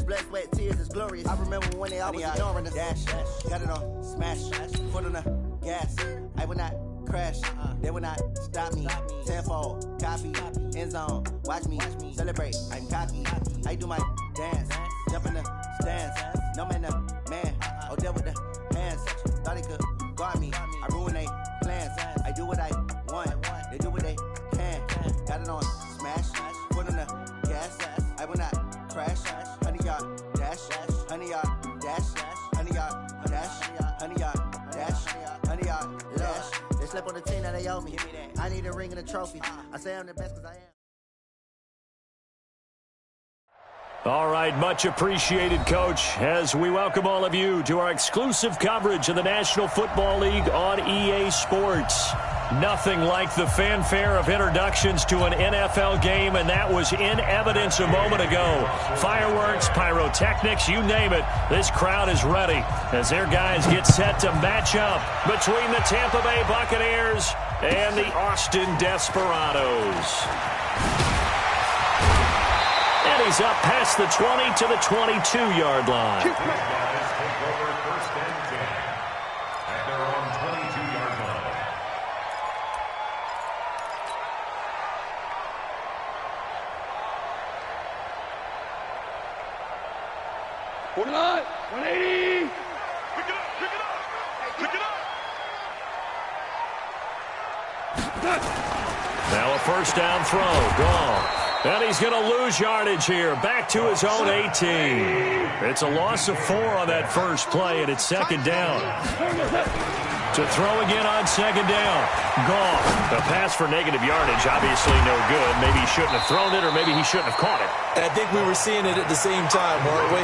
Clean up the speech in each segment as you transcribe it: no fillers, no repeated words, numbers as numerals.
blood, sweat, tears is glorious. I remember when they always ignoring us. Dash, got it on, smash, foot on the gas. I will not crash, they will not stop me. Tenfold, copy, end zone, watch me celebrate. I'm cocky, I do my dance, jump in the stands. No man, oh, deal with the hands. Thought he could guard me, I ruin they plans. I do what I want, they do what they can. Got it on, smash, foot on the gas. I will not crash, 100-yard dash, 100-yard dash, 100-yard dash, 100-yard dash, 100-yard dash. They slept on the team that they owe me. I need a ring and a trophy. I say I'm the best because I am. All right, much appreciated, Coach, as we welcome all of you to our exclusive coverage of the National Football League on EA Sports. Nothing like the fanfare of introductions to an NFL game, and that was in evidence a moment ago. Fireworks, pyrotechnics, you name it. This crowd is ready as their guys get set to match up between the Tampa Bay Buccaneers and the Austin Desperados. And he's up past the 20 to the 22-yard line. Hold on, 180. Pick it up, pick it up, pick it up. Now a first down throw, gone. And he's going to lose yardage here, back to his own 18. It's a loss of 4 on that first play, and it's second down. To throw again on second down. Gone. The pass for negative yardage, obviously no good. Maybe he shouldn't have thrown it, or maybe he shouldn't have caught it. And I think we were seeing it at the same time, weren't we?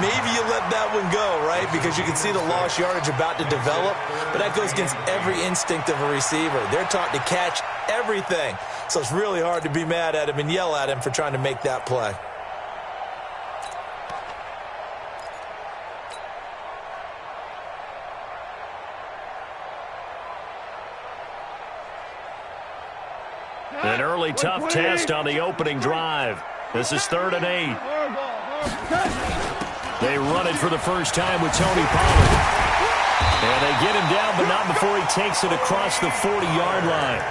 Maybe you let that one go, right? Because you can see the lost yardage about to develop. But that goes against every instinct of a receiver. They're taught to catch everything. So it's really hard to be mad at him and yell at him for trying to make that play. An early tough test on the opening drive. This is 3rd and 8. They run it for the first time with Tony Pollard. And they get him down, but not before he takes it across the 40-yard line.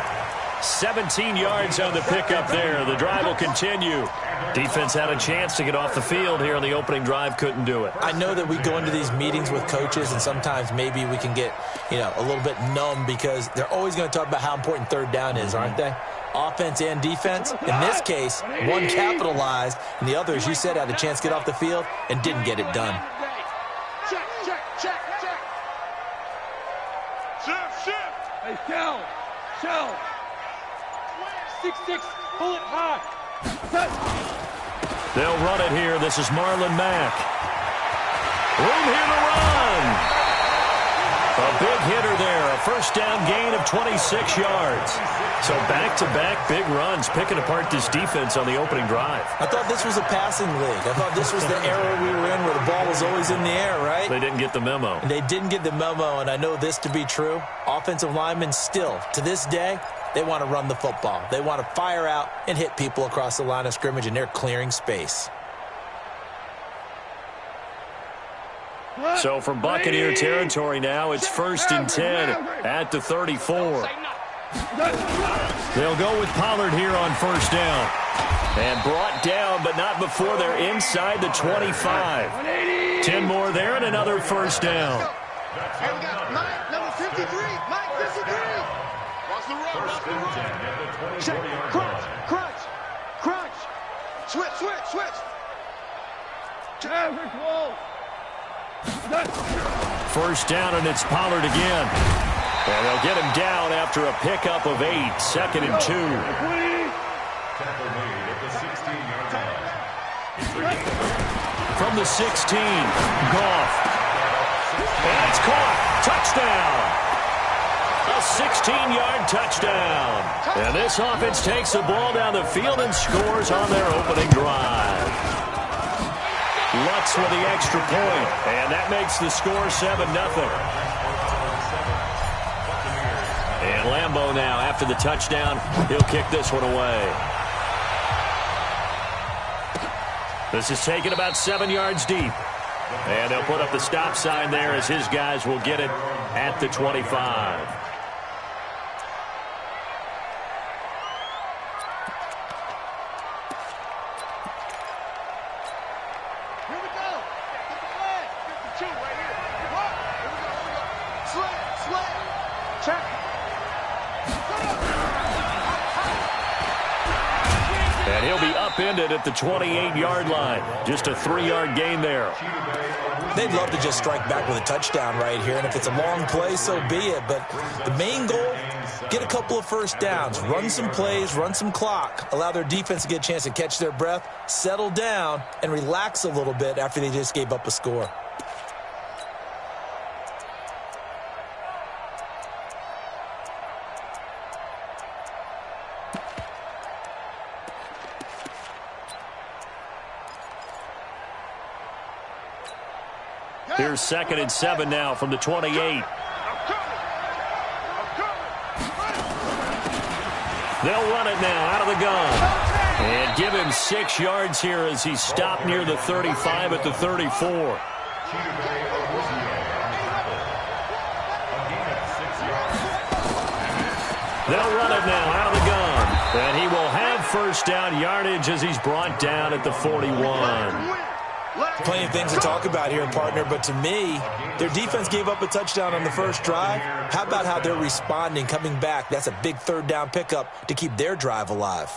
17 yards on the pickup there. The drive will continue. Defense had a chance to get off the field here on the opening drive, couldn't do it. I know that we go into these meetings with coaches, and sometimes maybe we can get, a little bit numb because they're always going to talk about how important 3rd down is, aren't they? Offense and defense. In this case, one capitalized, and the other, as you said, had a chance to get off the field and didn't get it done. Check. Shift. Hey, shell. 6-6, pull it high. They'll run it here. This is Marlon Mack. Room here to run. A big hitter there. A first down gain of 26 yards. So back-to-back big runs, picking apart this defense on the opening drive. I thought this was a passing league. I thought this was the era we were in where the ball was always in the air, right? They didn't get the memo. They didn't get the memo, and I know this to be true. Offensive linemen still, to this day, they want to run the football. They want to fire out and hit people across the line of scrimmage, and they're clearing space. So from Buccaneer territory now, it's 1st and 10 at the 34. They'll go with Pollard here on first down. And brought down, but not before they're inside the 25. 10 more there and another first down. Hey, we got Mike, number 53. Mike, 53. Watch the run. Check. Crunch. Switch. Every close. First down, and it's Pollard again. And they'll get him down after a pickup of 8. 2nd and 2. From the 16, Goff. And it's caught. Touchdown. A 16-yard touchdown. And this offense takes the ball down the field and scores on their opening drive. Lutz with the extra point, and that makes the score 7-0. And Lambeau now, after the touchdown, he'll kick this one away. This is taken about 7 yards deep. And they'll put up the stop sign there as his guys will get it at the 25. Here we go. Get the flag. 52 right here. Here we go. Slant. Check. And he'll be upended at the 28-yard line. Just a 3-yard gain there. They'd love to just strike back with a touchdown right here, and if it's a long play, so be it. But the main goal, get a couple of first downs, run some plays, run some clock, allow their defense to get a chance to catch their breath, settle down, and relax a little bit after they just gave up a score. Here's 2nd and 7 now from the 28. They'll run it now out of the gun. And give him 6 yards here as he stopped near the 35 at the 34. They'll run it now out of the gun. And he will have first down yardage as he's brought down at the 41. Plenty of things to talk about here, partner, but to me, their defense gave up a touchdown on the first drive. How about how they're responding, coming back? That's a big 3rd down pickup to keep their drive alive.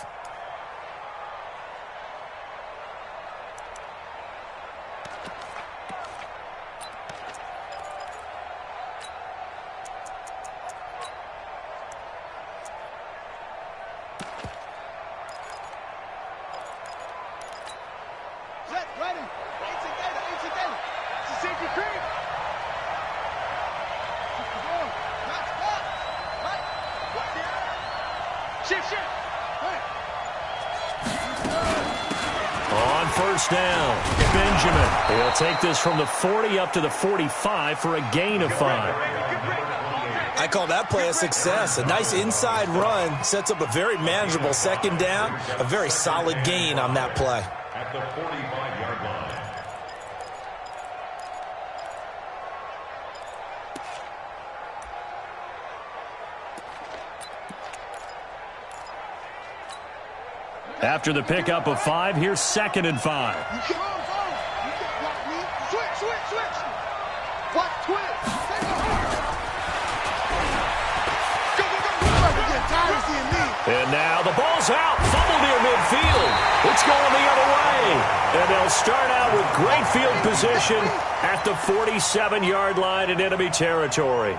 On first down, Benjamin. He'll take this from the 40 up to the 45 for a gain of 5. I call that play a success. A nice inside run sets up a very manageable 2nd down. A very solid gain on that play. At the 45-yard line. After the pickup of 5, here's 2nd and 5. Switch. Watch twitch. And now the ball's out. Fumble near midfield. It's going the other way. And they'll start out with great field position at the 47-yard line in enemy territory.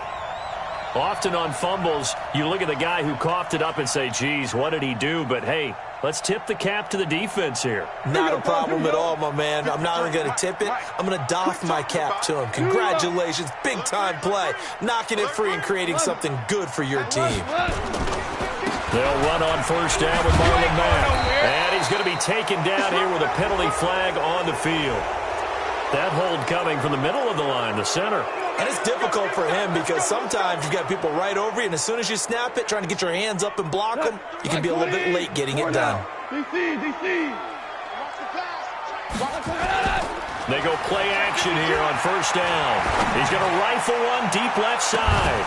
Often on fumbles, you look at the guy who coughed it up and say, geez, what did he do? But, hey, let's tip the cap to the defense here. Not a problem at all, my man. I'm not even going to tip it. I'm going to doff my cap to him. Congratulations. Big-time play. Knocking it free and creating something good for your team. They'll run on first down with Marlon Mack. And he's going to be taken down here with a penalty flag on the field. That hold coming from the middle of the line, the center. And it's difficult for him because sometimes you've got people right over you, and as soon as you snap it, trying to get your hands up and block them, you can be a little bit late getting it done. They go play action here on first down. He's going to rifle one deep left side.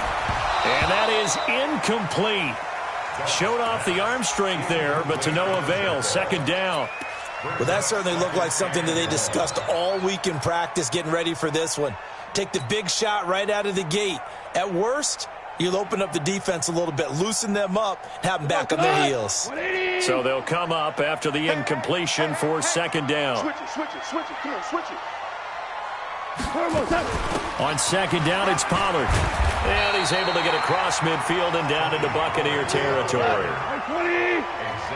And that is incomplete. Showed off the arm strength there, but to no avail. 2nd down. Well, that certainly looked like something that they discussed all week in practice getting ready for this one. Take the big shot right out of the gate. At worst, you'll open up the defense a little bit, loosen them up, and have them back on their heels. So they'll come up after the incompletion for 2nd down. Switch it. Come on, switch it. On 2nd down, it's Pollard. And he's able to get across midfield and down into Buccaneer territory.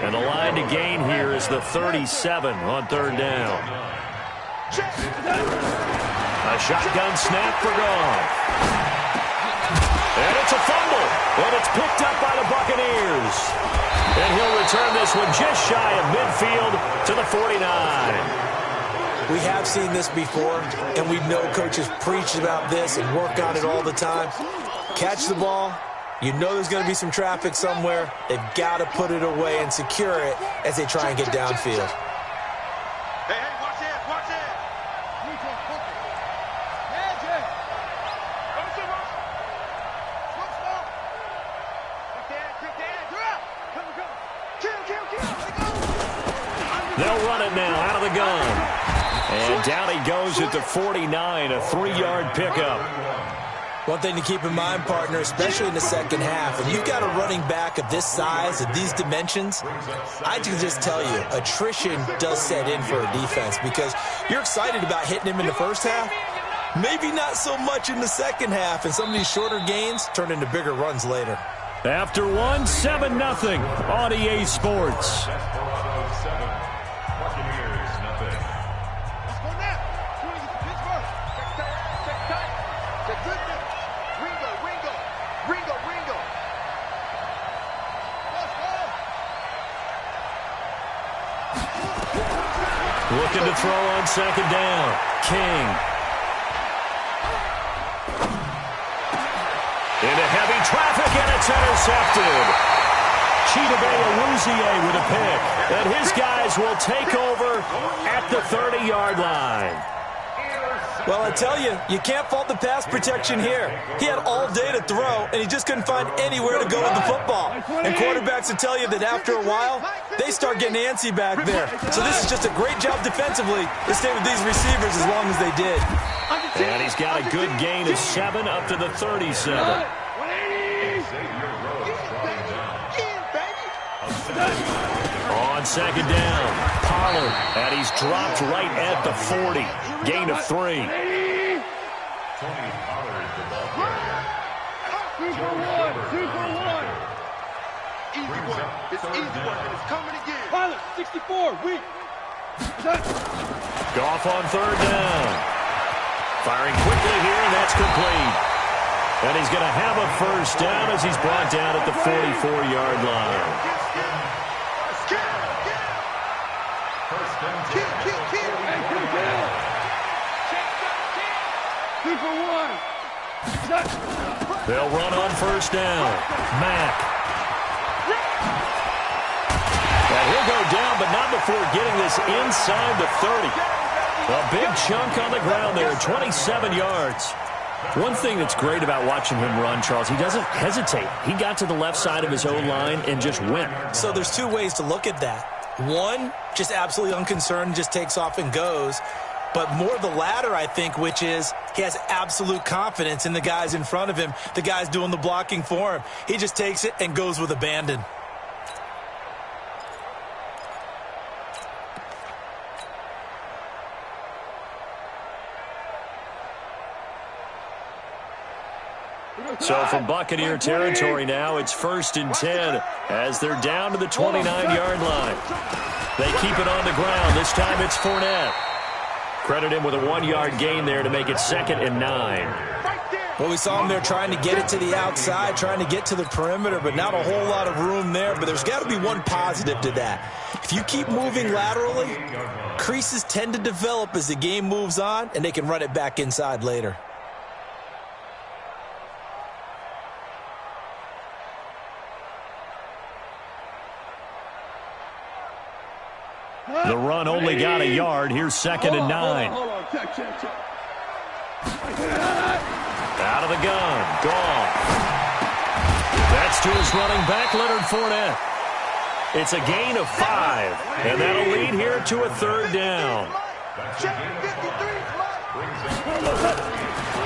And the line to gain here is the 37 on 3rd down. A shotgun snap for Goff. And it's a fumble. And it's picked up by the Buccaneers. And he'll return this one just shy of midfield to the 49. We have seen this before, and we know coaches preach about this and work on it all the time. Catch the ball. You know there's going to be some traffic somewhere. They've got to put it away and secure it as they try and get downfield. Hey, watch They'll run it now out of the gun. And down he goes at the 49, a 3-yard pickup. One thing to keep in mind, partner, especially in the second half, if you've got a running back of this size, of these dimensions, I can just tell you, attrition does set in for a defense because you're excited about hitting him in the first half, maybe not so much in the second half, and some of these shorter gains turn into bigger runs later. After one, 7-0 on EA Sports. Looking to throw on second down. King. Into heavy traffic, and it's intercepted. Chidobe with a pick. And his guys will take over at the 30-yard line. Well, I tell you, you can't fault the pass protection here. He had all day to throw, and he just couldn't find anywhere to go with the football. And quarterbacks will tell you that after a while, they start getting antsy back there. So this is just a great job defensively to stay with these receivers as long as they did. And he's got a good gain of 7 up to the 37. On second down, Pollard, and he's dropped right at the 40. Gain of 3. Tony Pollard, the ball carrier. 2 for 1. Easy work. It's easy work, and it's coming again. Pollard, 64, weak. Goff on third down. Firing quickly here, and that's complete. And he's going to have a first down as he's brought down at the 44-yard line. They'll run on first down. Mack. And he'll go down, but not before getting this inside the 30. A big chunk on the ground there, 27 yards. One thing that's great about watching him run, Charles, he doesn't hesitate. He got to the left side of his O-line and just went. So there's two ways to look at that. One, just absolutely unconcerned, just takes off and goes. But more the latter, I think, which is he has absolute confidence in the guys in front of him, the guys doing the blocking for him. He just takes it and goes with abandon. So from Buccaneer territory now, it's 1st and 10 as they're down to the 29-yard line. They keep it on the ground. This time it's Fournette. Credit him with a 1-yard gain there to make it 2nd and 9. Well, we saw him there trying to get it to the outside, trying to get to the perimeter, but not a whole lot of room there. But there's got to be one positive to that. If you keep moving laterally, creases tend to develop as the game moves on, and they can run it back inside later. The run only got a yard. Here's 2nd and 9. Out of the gun. Gone. That's to his running back, Leonard Fournette. It's a gain of 5, and that'll lead here to a 3rd down.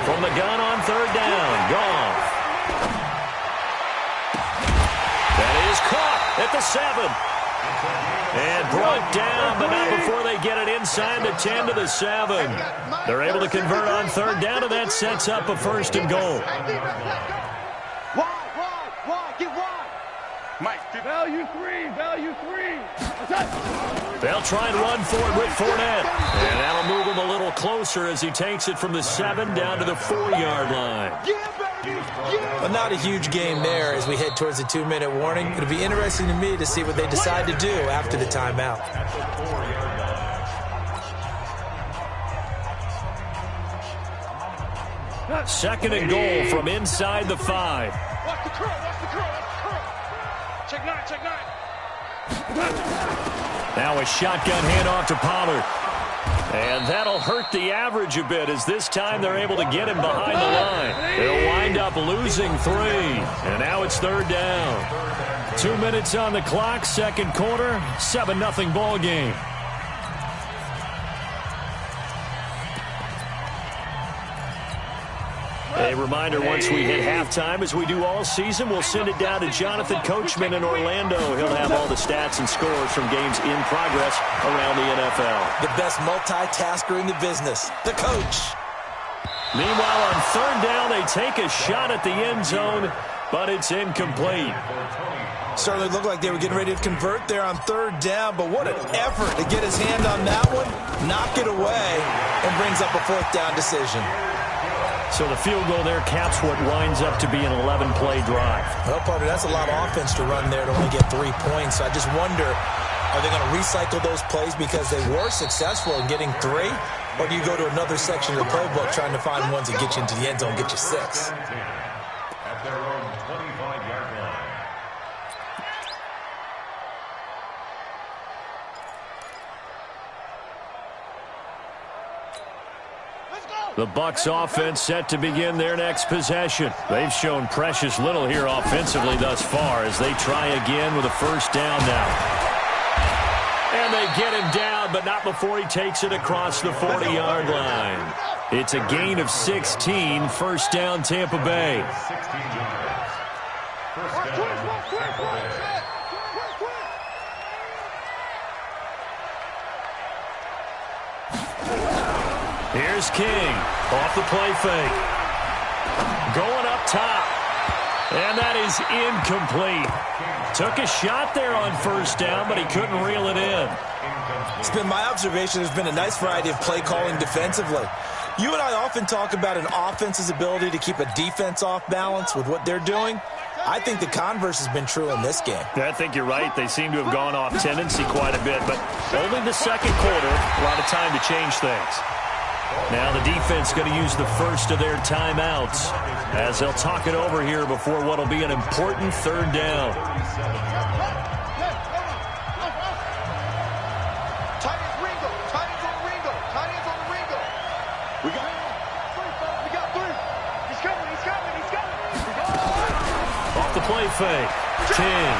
From the gun on 3rd down. Gone. That is caught at the 7. And brought down, but not before they get it inside the 10 to the 7. They're able to convert on 3rd down, and that sets up a 1st and goal. Wide, get wide. Mike, value 3. They'll try and run for it with Fournette. And that'll move him a little closer as he takes it from the 7 down to the 4-yard line. Well, not a huge game there as we head towards the 2-minute warning. It'll be interesting to me to see what they decide to do after the timeout. Second and goal from inside the 5. Watch the curl. Check 9. Now a shotgun handoff to Pollard. And that'll hurt the average a bit as this time they're able to get him behind the line. They'll wind up losing 3. And now it's 3rd down. 2 minutes on the clock, second quarter, 7-0 ball game. A reminder, once we hit halftime, as we do all season, we'll send it down to Jonathan Coachman in Orlando. He'll have all the stats and scores from games in progress around the NFL. The best multitasker in the business, the coach. Meanwhile, on third down, they take a shot at the end zone, but it's incomplete. Certainly looked like they were getting ready to convert there on third down, but what an effort to get his hand on that one, knock it away, and brings up a fourth down decision. So the field goal there caps what winds up to be an 11-play drive. Well, partner, that's a lot of offense to run there to only get 3 points. So I just wonder, are they going to recycle those plays because they were successful in getting 3? Or do you go to another section of the playbook trying to find ones that get you into the end zone and get you 6? At their own 25-yard line. The Bucs offense set to begin their next possession. They've shown precious little here offensively thus far as they try again with a first down now. And they get him down, but not before he takes it across the 40-yard line. It's a gain of 16, first down Tampa Bay. 16 yards. First down, Tampa Bay. Here's King off the play fake. Going up top. And that is incomplete. Took a shot there on first down, but he couldn't reel it in. It's been my observation there's been a nice variety of play calling defensively. You and I often talk about an offense's ability to keep a defense off balance with what they're doing. I think the converse has been true in this game. I think you're right. They seem to have gone off tendency quite a bit, but only the second quarter, a lot of time to change things. Now the defense going to use the first of their timeouts as they'll talk it over here before what will be an important third down. Off the play fake. King.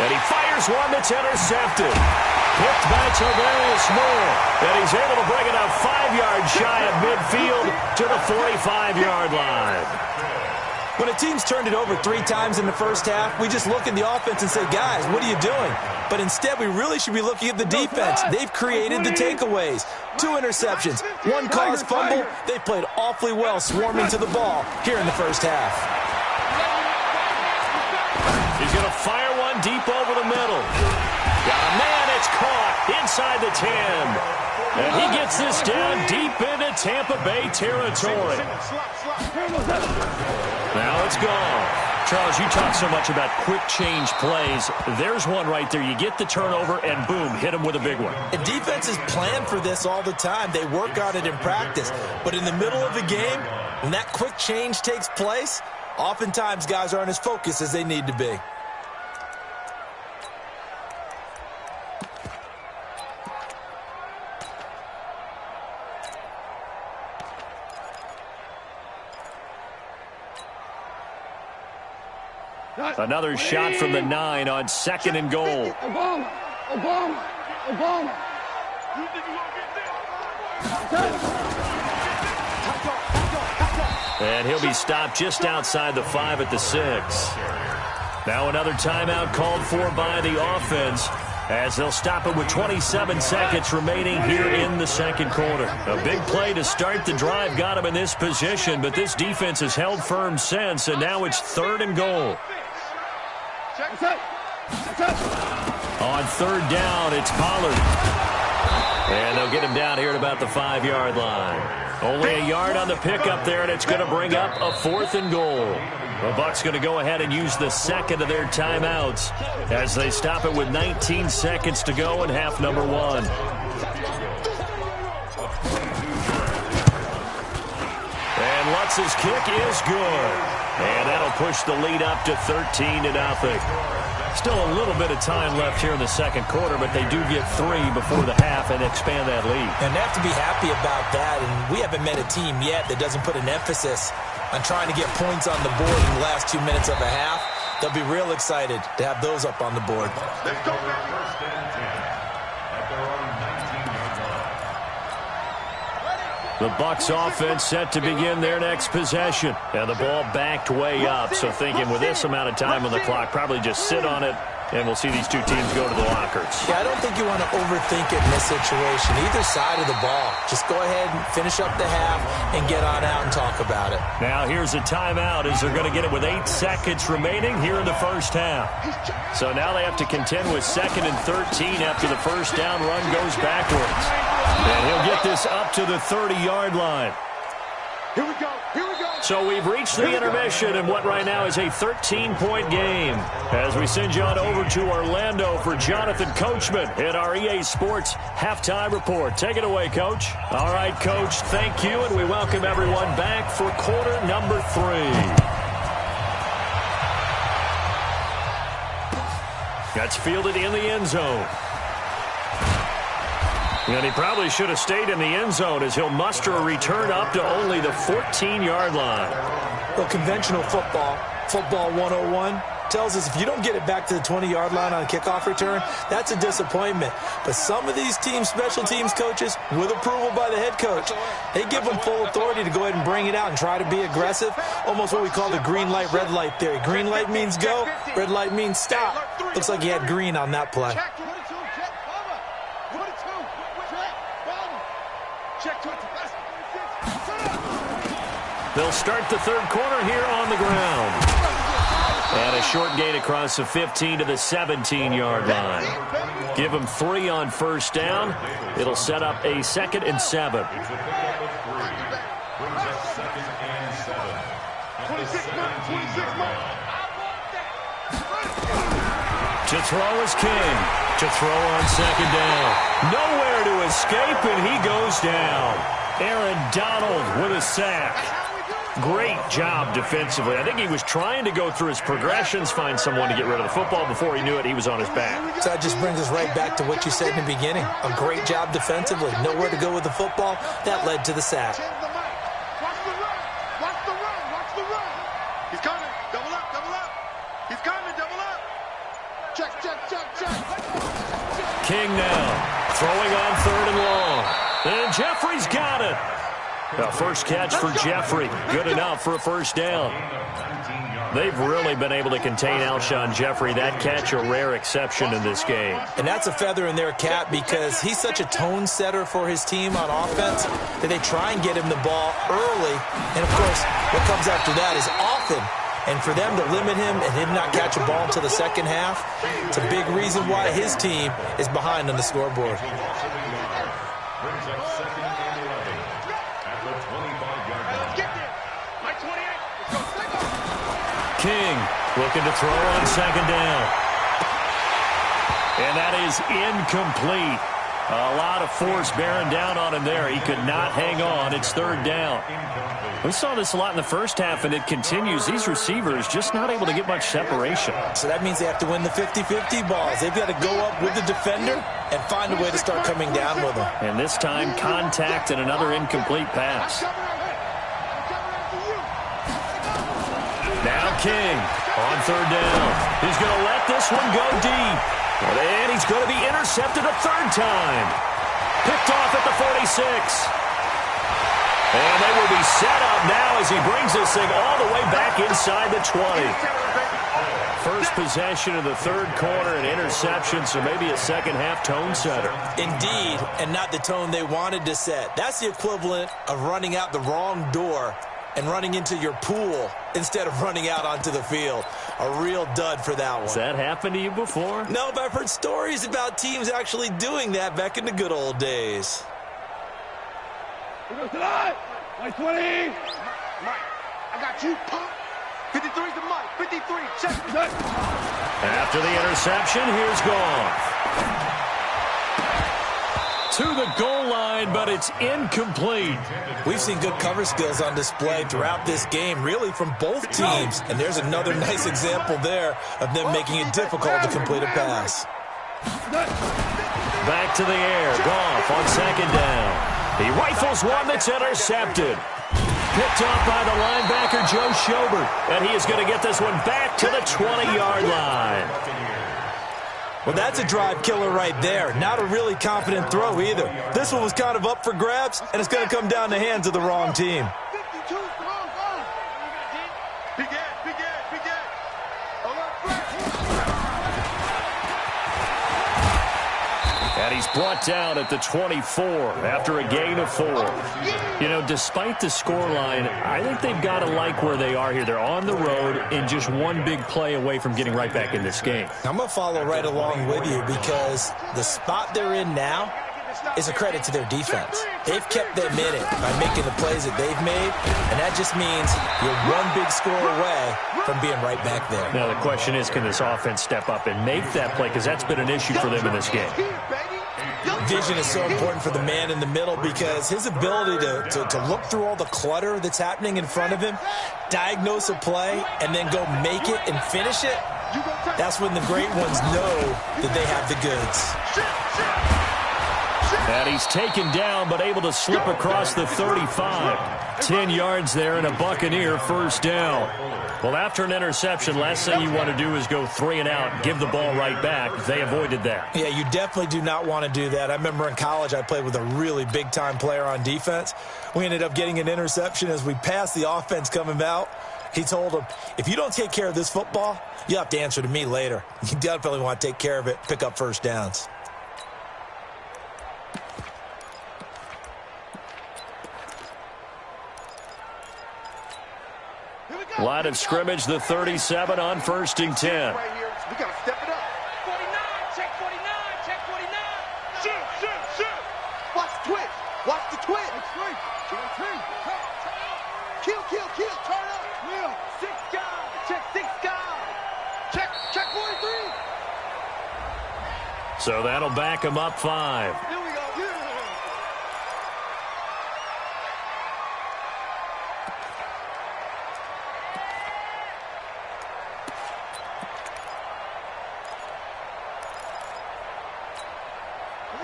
And he fires one that's intercepted. Picked by Tavarius Moore. And he's able to bring it up 5 yards shy of midfield to the 45-yard line. When a team's turned it over 3 times in the first half, we just look at the offense and say, guys, what are you doing? But instead, we really should be looking at the defense. They've created the takeaways. 2 interceptions, 1 caused fumble. They've played awfully well swarming to the ball here in the first half. He's going to fire one deep over the middle. Got a man, it's caught inside the 10. And he gets this down deep into Tampa Bay territory. Now it's gone. Charles, you talk so much about quick change plays. There's one right there. You get the turnover, and boom, hit him with a big one. And defenses plan for this all the time. They work on it in practice. But in the middle of a game, when that quick change takes place, oftentimes guys aren't as focused as they need to be. Another shot from the 9 on 2nd and goal. Obama. And he'll be stopped just outside the 5 at the 6. Now another timeout called for by the offense as they'll stop it with 27 seconds remaining here in the second quarter. A big play to start the drive got him in this position, but this defense has held firm since, and now it's 3rd and goal. On 3rd down, it's Pollard. And they'll get him down here at about the 5-yard line. Only a yard on the pickup there, and it's going to bring up a 4th and goal. The Bucs going to go ahead and use the second of their timeouts as they stop it with 19 seconds to go in half number 1. And Lutz's kick is good. And that'll push the lead up to 13-0. Still a little bit of time left here in the second quarter, but they do get 3 before the half and expand that lead. And they have to be happy about that, and we haven't met a team yet that doesn't put an emphasis on trying to get points on the board in the last 2 minutes of a half. They'll be real excited to have those up on the board. Let's go, first and 10 at their own 19-yard line. The Bucs offense set to begin their next possession. And the ball backed way up. So thinking with this amount of time on the clock, probably just sit on it. And we'll see these two teams go to the lockers. Yeah, I don't think you want to overthink it in this situation. Either side of the ball. Just go ahead and finish up the half and get on out and talk about it. Now here's a timeout as they're going to get it with 8 seconds remaining here in the first half. So now they have to contend with 2nd and 13 after the first down run goes backwards. And he'll get this up to the 30-yard line. Here we go. Here we go. So we've reached the intermission in what right now is a 13-point game. As we send you on over to Orlando for Jonathan Coachman in our EA Sports Halftime Report. Take it away, Coach. All right, Coach, thank you, and we welcome everyone back for quarter number 3. That's fielded in the end zone. And he probably should have stayed in the end zone as he'll muster a return up to only the 14-yard line. Well, conventional football 101, tells us if you don't get it back to the 20-yard line on a kickoff return, that's a disappointment. But some of these teams, special teams coaches, with approval by the head coach, they give them full authority to go ahead and bring it out and try to be aggressive, almost what we call the green light, red light theory. Green light means go, red light means stop. Looks like he had green on that play. They'll start the third quarter here on the ground. And a short gain across the 15 to the 17-yard line. Give them 3 on first down. It'll set up a 2nd and 7. To throw is King. To throw on 2nd down. Nowhere to escape, and he goes down. Aaron Donald with a sack. Great job defensively. I think he was trying to go through his progressions, find someone to get rid of the football. Before he knew it, he was on his back. So that just brings us right back to what you said in the beginning. A great job defensively. Nowhere to go with the football. That led to the sack. Watch the run. Watch the run. Watch the run. He's coming. Double up. Double up. He's coming. Double up. Check, check, check, check. King now throwing on 3rd and long. And Jeffrey's got it. The first catch for Jeffrey. Good enough for a first down. They've really been able to contain Alshon Jeffrey. That catch a rare exception in this game. And that's a feather in their cap because he's such a tone setter for his team on offense that they try and get him the ball early. And, of course, what comes after that is often. And for them to limit him and him not catch a ball until the second half, it's a big reason why his team is behind on the scoreboard. King looking to throw on 2nd down. And that is incomplete. A lot of force bearing down on him there. He could not hang on. It's 3rd down. We saw this a lot in the first half, and it continues. These receivers just not able to get much separation. So that means they have to win the 50-50 balls. They've got to go up with the defender and find a way to start coming down with them. And this time, contact and another incomplete pass. Now King on 3rd down. He's going to let this one go deep. And he's going to be intercepted a 3rd time. Picked off at the 46. And they will be set up now as he brings this thing all the way back inside the 20. First possession of the 3rd quarter, an interception, so maybe a second-half tone setter. Indeed, and not the tone they wanted to set. That's the equivalent of running out the wrong door and running into your pool instead of running out onto the field. A real dud for that one. Has that happened to you before? No, but I've heard stories about teams actually doing that back in the good old days. Mike 20. Mike, I got you. Pump. 53's the Mike. 53. Check. After the interception, here's Goff. To the goal line, but it's incomplete. We've seen good cover skills on display throughout this game, really from both teams. And there's another nice example there of them making it difficult to complete a pass. Back to the air. Goff on 2nd down. He rifles one that's intercepted. Picked off by the linebacker, Joe Schobert. And he is going to get this one back to the 20-yard line. Well, that's a drive killer right there. Not a really confident throw either. This one was kind of up for grabs, and it's going to come down the hands of the wrong team. And he's brought down at the 24 after a gain of 4. You know, despite the scoreline, I think they've got to like where they are here. They're on the road and just one big play away from getting right back in this game. I'm going to follow right along with you because the spot they're in now is a credit to their defense. They've kept them in it by making the plays that they've made, and that just means you're one big score away from being right back there. Now the question is, can this offense step up and make that play? Because that's been an issue for them in this game. Vision is so important for the man in the middle because his ability to look through all the clutter that's happening in front of him, diagnose a play, and then go make it and finish it, that's when the great ones know that they have the goods. And he's taken down but able to slip across the 35. 10 yards there and a Buccaneer first down. Well, after an interception, last thing you want to do is go 3 and out, give the ball right back. They avoided that. Yeah, you definitely do not want to do that. I remember in college I played with a really big-time player on defense. We ended up getting an interception as we passed the offense coming out. He told him, if you don't take care of this football, you'll have to answer to me later. You definitely want to take care of it, pick up first downs. Line of scrimmage, the 37 on 1st and 10. We got to step it up. 49, check 49, check 49. Shoot. Watch the twitch. Watch the twitch. Kill. Turn up. Will, 6 guys. Check 6 guys. Check 43. So that'll back him up 5. Here we go.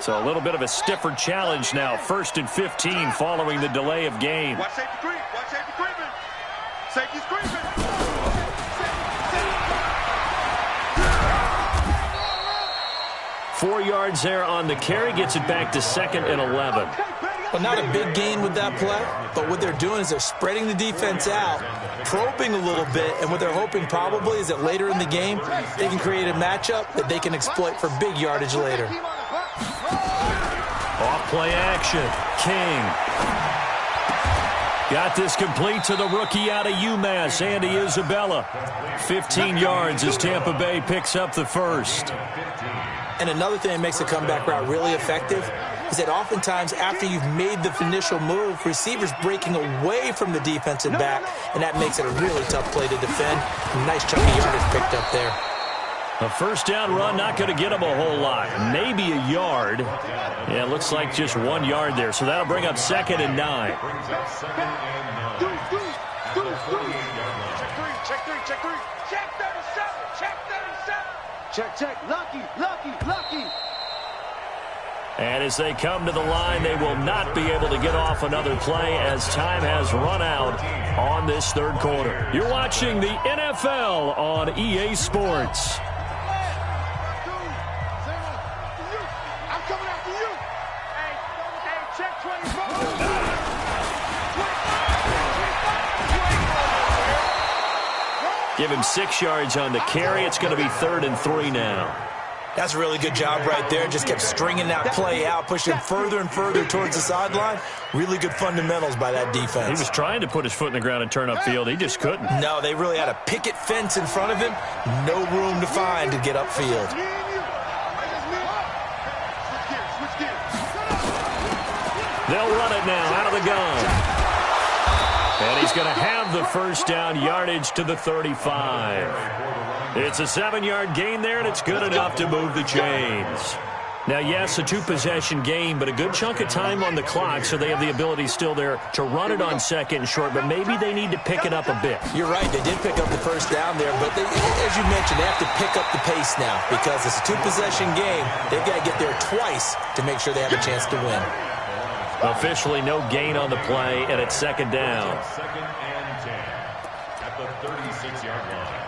So a little bit of a stiffer challenge now. 1st and 15 following the delay of game. Watch safety creep. Watch safety creeping. Safety's creeping. 4 yards there on the carry. Gets it back to 2nd and 11. Well, not a big gain with that play, but what they're doing is they're spreading the defense out, probing a little bit, and what they're hoping probably is that later in the game they can create a matchup that they can exploit for big yardage later. Off play action. King. Got this complete to the rookie out of UMass, Andy Isabella. 15 yards as Tampa Bay picks up the first. And another thing that makes the comeback route really effective is that oftentimes after you've made the initial move, receivers breaking away from the defensive back, and that makes it a really tough play to defend. Nice chunk of yardage picked up there. A first down run, not going to get him a whole lot. Maybe a yard. Yeah, it looks like just 1 yard there. So that'll bring up 2nd and 9. Check 37. Check. Lucky. And as they come to the line, they will not be able to get off another play as time has run out on this 3rd quarter. You're watching the NFL on EA Sports. I'm coming after you. Hey, check 24. Give him 6 yards on the carry. It's going to be 3rd and 3 now. That's a really good job right there. Just kept stringing that play out, pushing further and further towards the sideline. Really good fundamentals by that defense. He was trying to put his foot in the ground and turn upfield. He just couldn't. No, they really had a picket fence in front of him. No room to find to get upfield. They'll run it now out of the gun. And he's going to have the first down, yardage to the 35. It's a 7-yard gain there, and it's good enough to move the chains. Now, yes, a 2-possession game, but a good chunk of time on the clock, so they have the ability still there to run it on 2nd and short, but maybe they need to pick it up a bit. You're right. They did pick up the first down there, but as you mentioned, they have to pick up the pace now because it's a 2-possession game. They've got to get there twice to make sure they have a chance to win. Officially no gain on the play, and it's 2nd down. 2nd and 10 at the 36-yard line.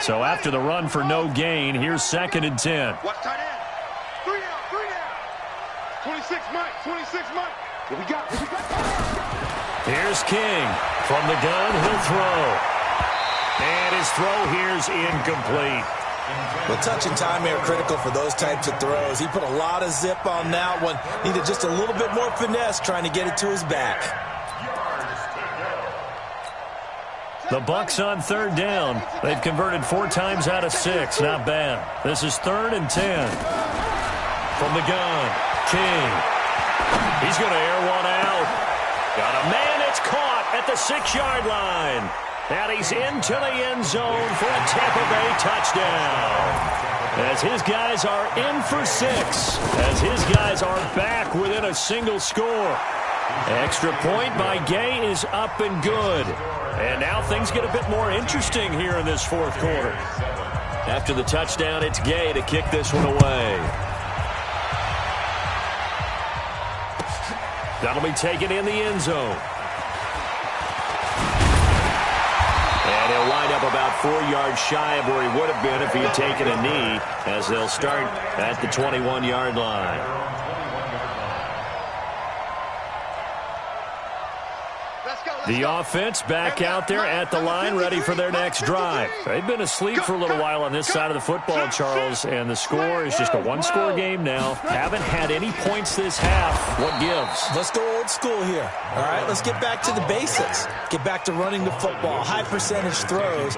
So after the run for no gain, here's 2nd and 10. Watch tight end. 3 down, 3 down. 26 Mike, 26 Mike. Here we go. Here's King. From the gun, he'll throw. And his throw here's incomplete. Well, touch and timing are critical for those types of throws. He put a lot of zip on that one. Needed just a little bit more finesse trying to get it to his back. The Bucs on 3rd down. They've converted 4 times out of 6. Not bad. This is 3rd and 10. From the gun, King. He's going to air one out. Got a man. It's caught at the 6-yard line. And he's into the end zone for a Tampa Bay touchdown. As his guys are in for 6. As his guys are back within a single score. Extra point by Gay is up and good. And now things get a bit more interesting here in this 4th quarter. After the touchdown, it's Gay to kick this one away. That'll be taken in the end zone. And he'll wind up about 4 yards shy of where he would have been if he had taken a knee, as they'll start at the 21-yard line. The offense back out there at the line, ready for their next drive. They've been asleep for a little while on this side of the football, Charles, and the score is just a 1-score game now. Haven't had any points this half. What gives? Let's go old school here. All right, let's get back to the basics. Get back to running the football, high percentage throws.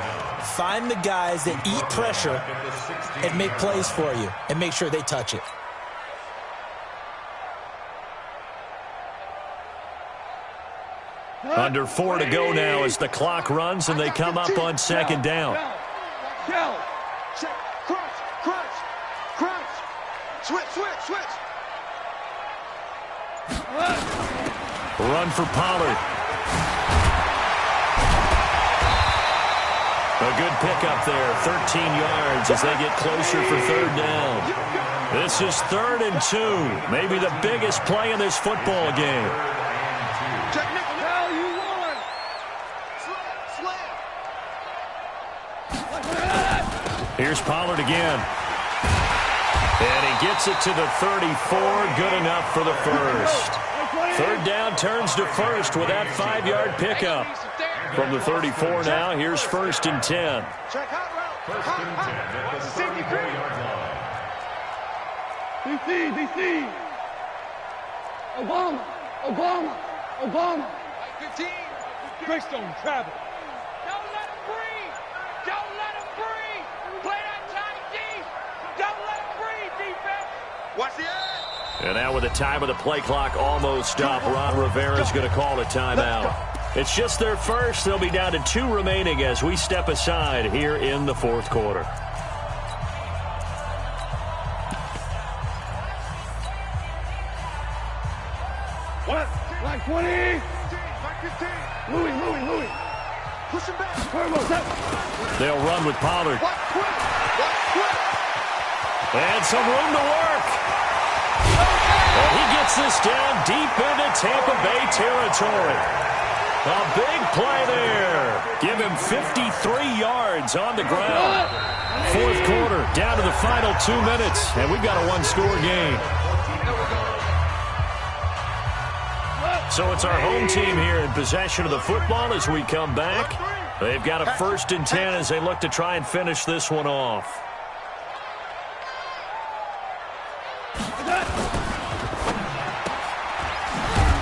Find the guys that eat pressure and make plays for you and make sure they touch it. Under 4 to go now as the clock runs and they come up on 2nd down. Switch. Run for Pollard. A good pickup there, 13 yards as they get closer for 3rd down. This is 3rd and 2, maybe the biggest play in this football game. Here's Pollard again. And he gets it to the 34. Good enough for the first. 3rd down turns to 1st with that 5-yard pickup. From the 34 now, here's 1st and 10. DC. Obama. 15. Greystone travel. Don't let him breathe. Play that tight D. Don't let him breathe, defense. Watch the end. And now with the time of the play clock almost up, Ron Rivera's going to call a timeout. It's just their first. They'll be down to 2 remaining as we step aside here in the 4th quarter. What? Like 20. Louis. Push him back. They'll run with Pollard. And some room to work. And he gets this down deep into Tampa Bay territory. A big play there. Give him 53 yards on the ground. 4th quarter, down to the final 2 minutes. And we've got a 1-score game. So it's our home team here in possession of the football as we come back. They've got a 1st and 10 as they look to try and finish this one off.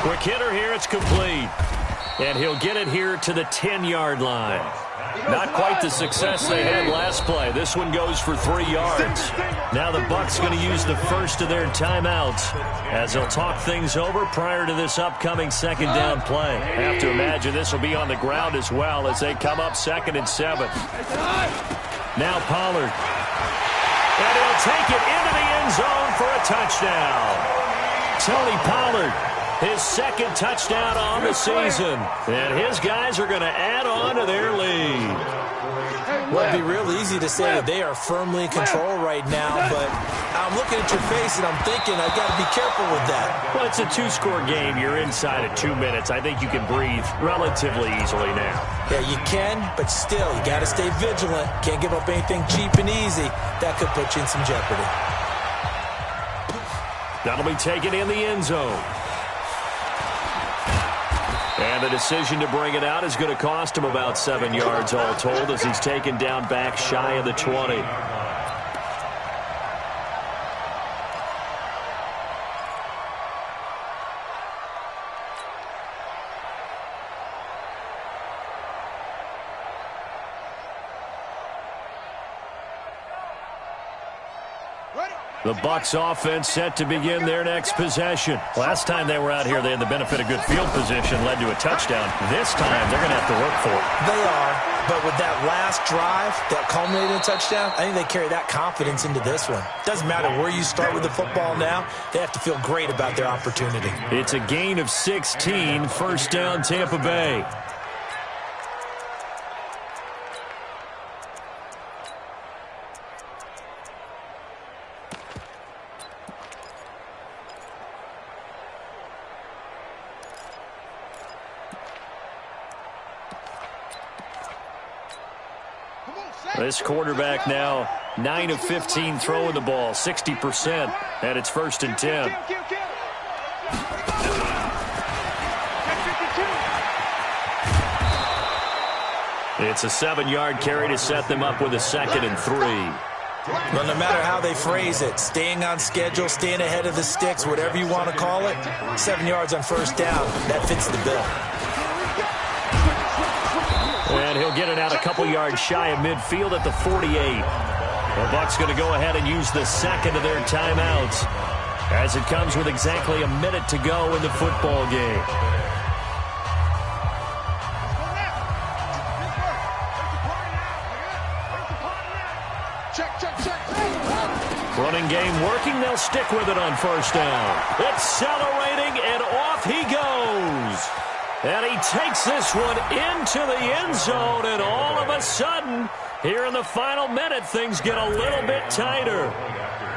Quick hitter here, it's complete. And he'll get it here to the 10-yard line. Not quite the success they had last play. This one goes for 3 yards. Now the Bucs going to use the first of their timeouts as they'll talk things over prior to this upcoming 2nd down play. I have to imagine this will be on the ground as well as they come up 2nd and 7. Now Pollard. And he'll take it into the end zone for a touchdown. Tony Pollard, his 2nd touchdown on the season. And his guys are going to add on to their lead. Well, it'd be real easy to say that they are firmly in control right now, but I'm looking at your face and I'm thinking I've got to be careful with that. Well, it's a two-score game. You're inside of 2 minutes. I think you can breathe relatively easily now. Yeah, you can, but still, you got to stay vigilant. Can't give up anything cheap and easy. That could put you in some jeopardy. That'll be taken in the end zone. And the decision to bring it out is going to cost him about 7 yards all told as he's taken down back shy of the 20. The Bucs offense set to begin their next possession. Last time they were out here, they had the benefit of good field position, led to a touchdown. This time, they're going to have to work for it. They are, but with that last drive that culminated in a touchdown, I think they carry that confidence into this one. Doesn't matter where you start with the football now, they have to feel great about their opportunity. It's a gain of 16, first down Tampa Bay. This quarterback now 9 of 15 throwing the ball, 60%, and it's first and 10. It's a 7-yard carry to set them up with a 2nd and 3. Well, no matter how they phrase it, staying on schedule, staying ahead of the sticks, whatever you want to call it, 7 yards on first down, that fits the bill. And he'll get it out a couple yards shy of midfield at the 48. The Bucs going to go ahead and use the second of their timeouts as it comes with exactly a minute to go in the football game. Running game working. They'll stick with it on first down. Accelerating, and off he goes. And he takes this one into the end zone, and all of a sudden, here in the final minute, things get a little bit tighter.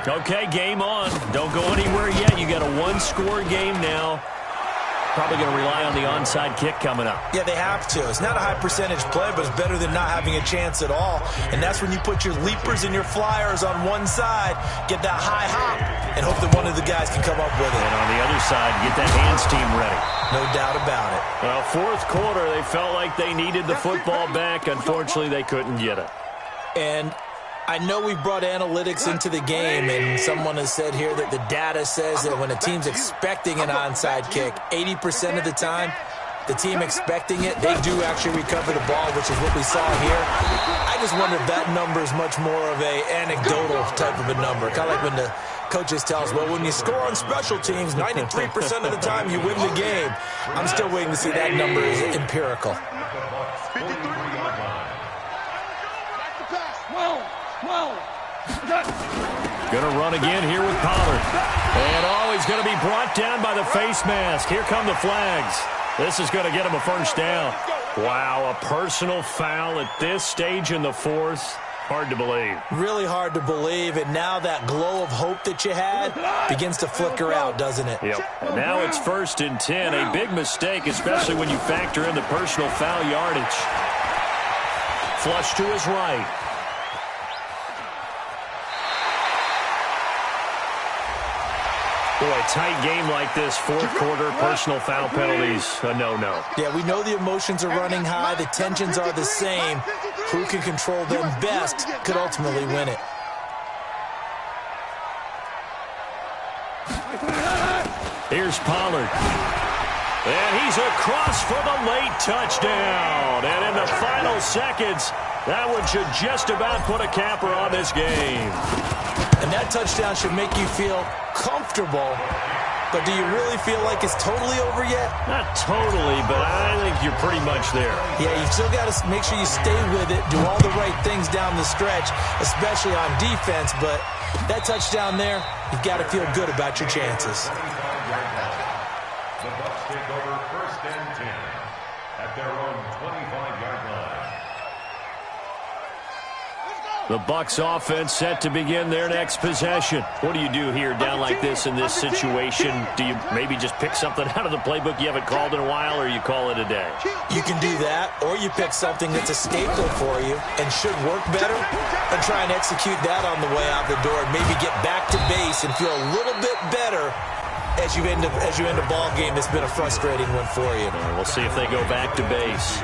Okay, game on. Don't go anywhere yet. You got a one-score game now. Probably going to rely on the onside kick coming up. Yeah, they have to. It's not a high-percentage play, but it's better than not having a chance at all. And that's when you put your leapers and your flyers on one side, get that high hop, and hope that one of the guys can come up with it. And on the other side, get that hands team ready. No doubt about it. Well, fourth quarter, they felt like they needed the football back. Unfortunately, they couldn't get it. And I know we brought analytics into the game, and someone has said here that the data says that when a team's expecting an onside kick, 80% of the time, the team expecting it, they do actually recover the ball, which is what we saw here. I just wonder if that number is much more of a anecdotal type of a number. Kind of like when the coaches tell us, well, when you score on special teams, 93% of the time you win the game. I'm still waiting to see that number is empirical. Going to run again here with Pollard. And he's going to be brought down by the face mask. Here come the flags. This is going to get him a first down. Wow, a personal foul at this stage in the fourth. Hard to believe. Really hard to believe, and now that glow of hope that you had begins to flicker out, doesn't it? Yep. And now it's first and 10. A big mistake, especially when you factor in the personal foul yardage. Flush to his right. Boy, tight game like this, fourth quarter, personal foul penalties, a no-no. Yeah, we know the emotions are running high. The tensions are the same. Who can control them best could ultimately win it. Here's Pollard. And he's across for the late touchdown. And in the final seconds, that one should just about put a capper on this game. And that touchdown should make you feel comfortable. But do you really feel like it's totally over yet? Not totally, but I think you're pretty much there. Yeah, you still got to make sure you stay with it, do all the right things down the stretch, especially on defense. But that touchdown there, you've got to feel good about your chances. The Bucs take over first and 10 at their own 25-yard line. The Bucs offense set to begin their next possession. What do you do here down like this in this situation? Do you maybe just pick something out of the playbook you haven't called in a while, or you call it a day? You can do that, or you pick something that's a staple for you and should work better and try and execute that on the way out the door and maybe get back to base and feel a little bit better as you end a ball game that's been a frustrating one for you. We'll see if they go back to base.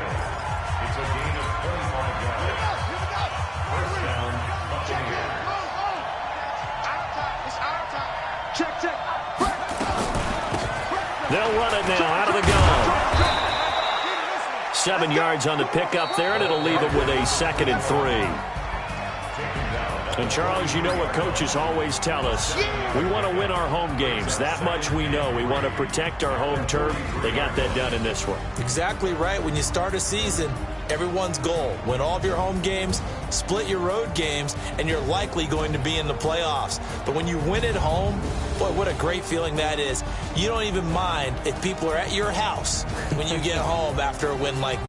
They'll run it now out of the gun. 7 yards on the pickup there, and it'll leave them with a 2nd and 3. And, Charles, you know what coaches always tell us. We want to win our home games. That much we know. We want to protect our home turf. They got that done in this one. Exactly right. When you start a season, everyone's goal, win all of your home games, split your road games, and you're likely going to be in the playoffs. But when you win at home, boy, what a great feeling that is. You don't even mind if people are at your house when you get home after a win like